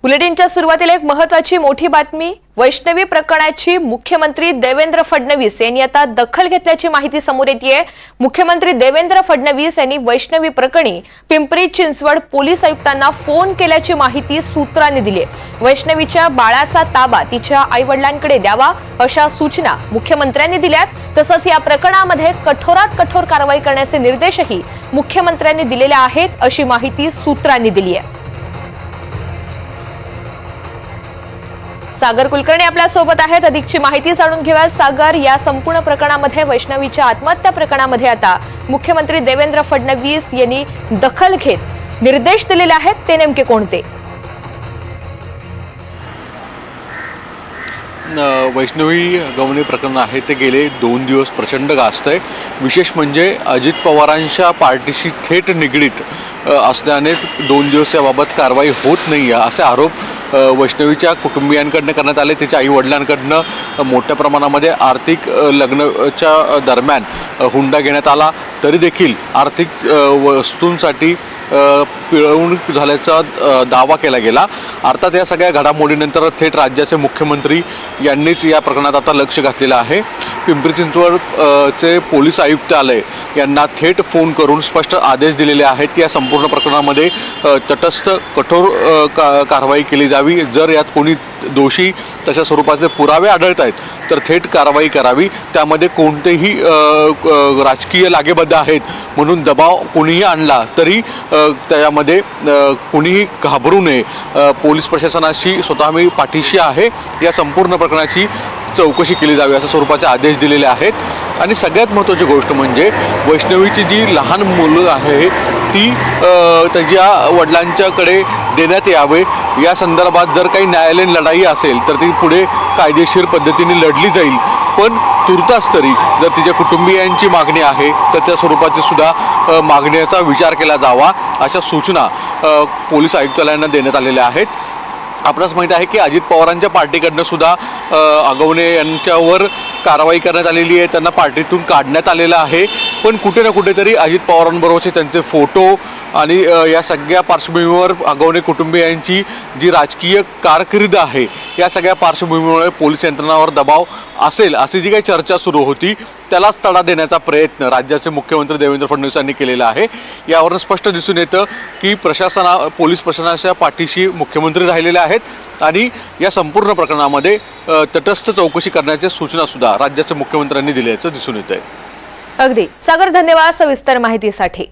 बुलेटिनच्या सुरुवातीला एक महत्त्वाची मोठी बातमी। वैष्णवी प्रकरणाची मुख्यमंत्री देवेंद्र फडणवीस यांनी आता दखल घेतल्याची माहिती समोर येतेय। मुख्यमंत्री देवेंद्र फडणवीस यांनी वैष्णवी प्रकरणी पिंपरी चिंचवड पोलीस आयुक्तांना फोन केल्याची माहिती सूत्रांनी दिली आहे। वैष्णवीच्या बाळाचा ताबा तिच्या आईवडिलांकडे द्यावा अशा सूचना मुख्यमंत्र्यांनी दिल्यात। तसंच या प्रकरणामध्ये कठोरात कठोर कारवाई करण्याचे निर्देशही मुख्यमंत्र्यांनी दिलेले आहेत अशी माहिती सूत्रांनी दिली आहे। सागर कुलकर्णी आपल्या सोबत आहेत, अधिकची माहिती जाणून घेऊया। सागर, या संपूर्ण प्रकरणामध्ये वैष्णवीच्या आत्महत्या प्रकरणामध्ये आता मुख्यमंत्री देवेंद्र फडणवीस यांनी दखल घेत निर्देश दिलेले आहेत, ते नेमके कोणते? वैष्णवी गवणी प्रकरण आहे ते गेले 2 दिवस प्रचंड गाजतंय। विशेष म्हणजे अजित पवारांच्या पार्टीशी थेट निगडीत असल्यानेच 2 दिवस याबाबत कारवाई होत नाही असे आरोप वैष्णवीच्या कुटुंबियांकडनं करण्यात आले। तिच्या आई वडिलांकडनं मोठ्या प्रमाणामध्ये आर्थिक लग्नाच्या दरम्यान हुंडा घेण्यात आला, तरी देखील आर्थिक वस्तूंसाठी पिळवणूक झाल्याचा दावा केला गेला। अर्थात या सगळ्या घडामोडीनंतर थेट राज्याचे मुख्यमंत्री यांनीच या प्रकरणात आता लक्ष घातलेलं आहे। पिंपरी चिंचवडचे पोलीस आयुक्तालय यांना थेट फोन करून स्पष्ट आदेश दिलेले आहेत की या संपूर्ण प्रकरणामध्ये तटस्थ कठोर कारवाई केली जावी। जर यात कोणी दोषी तशा स्वरूपाचे पुरावे आढळत आहेत तर थेट कारवाई करावी। त्यामध्ये कोणतेही राजकीय लागेबाधा आहेत म्हणून दबाव कोणीही आणला तरी त्यामध्ये कोणीही घाबरू नये। पोलीस प्रशासनाशी स्वतः मी पाठीशी आहे, या संपूर्ण प्रकरणाची चौकशी केली जावी अशा स्वरूपाचे आदेश दिलेले आहेत। आणि सगळ्यात महत्त्वाची गोष्ट म्हणजे वैष्णवीची जी लहान मुलं आहे ती त्याच्या वडिलांच्याकडे देण्यात यावे। या संदर्भात जर काही न्यायालयीन लढाई असेल तर ती पुढे कायदेशीर पद्धतीने लढली जाईल, पण तुर्तास तरी जर तिच्या कुटुंबियांची मागणी आहे तर त्या स्वरूपाची सुद्धा मागण्याचा विचार केला जावा अशा सूचना पोलीस आयुक्तालयांना देण्यात आलेल्या आहेत। आपणास माहीत आहे की अजित पवारांच्या पार्टीकडनं सुद्धा आगवणे यांच्यावर कारवाई करण्यात आलेली आहे, त्यांना पार्टीतून काढण्यात आलेलं आहे। पण कुठे ना कुठेतरी अजित पवारांबरोबरचे त्यांचे फोटो आणि या सगळ्या पार्श्वभूमीवर आगवणे कुटुंबियांची जी राजकीय कारकीर्द आहे या सगळ्या पार्श्वभूमीमुळे पोलीस यंत्रणावर दबाव असेल अशी जी काही चर्चा सुरू होती त्यालाच तडा देण्याचा प्रयत्न राज्याचे मुख्यमंत्री देवेंद्र फडणवीस यांनी केलेला आहे। यावरून स्पष्ट दिसून येतं की पोलीस प्रशासनाच्या पाठीशी मुख्यमंत्री राहिलेले आहेत आणि या संपूर्ण प्रकरणामध्ये तटस्थ चौकशी करण्याच्या सूचना सुद्धा राज्याचे मुख्यमंत्र्यांनी दिल्याचं दिसून येतंय। अगदी सागर, धन्यवाद सविस्तर माहितीसाठी।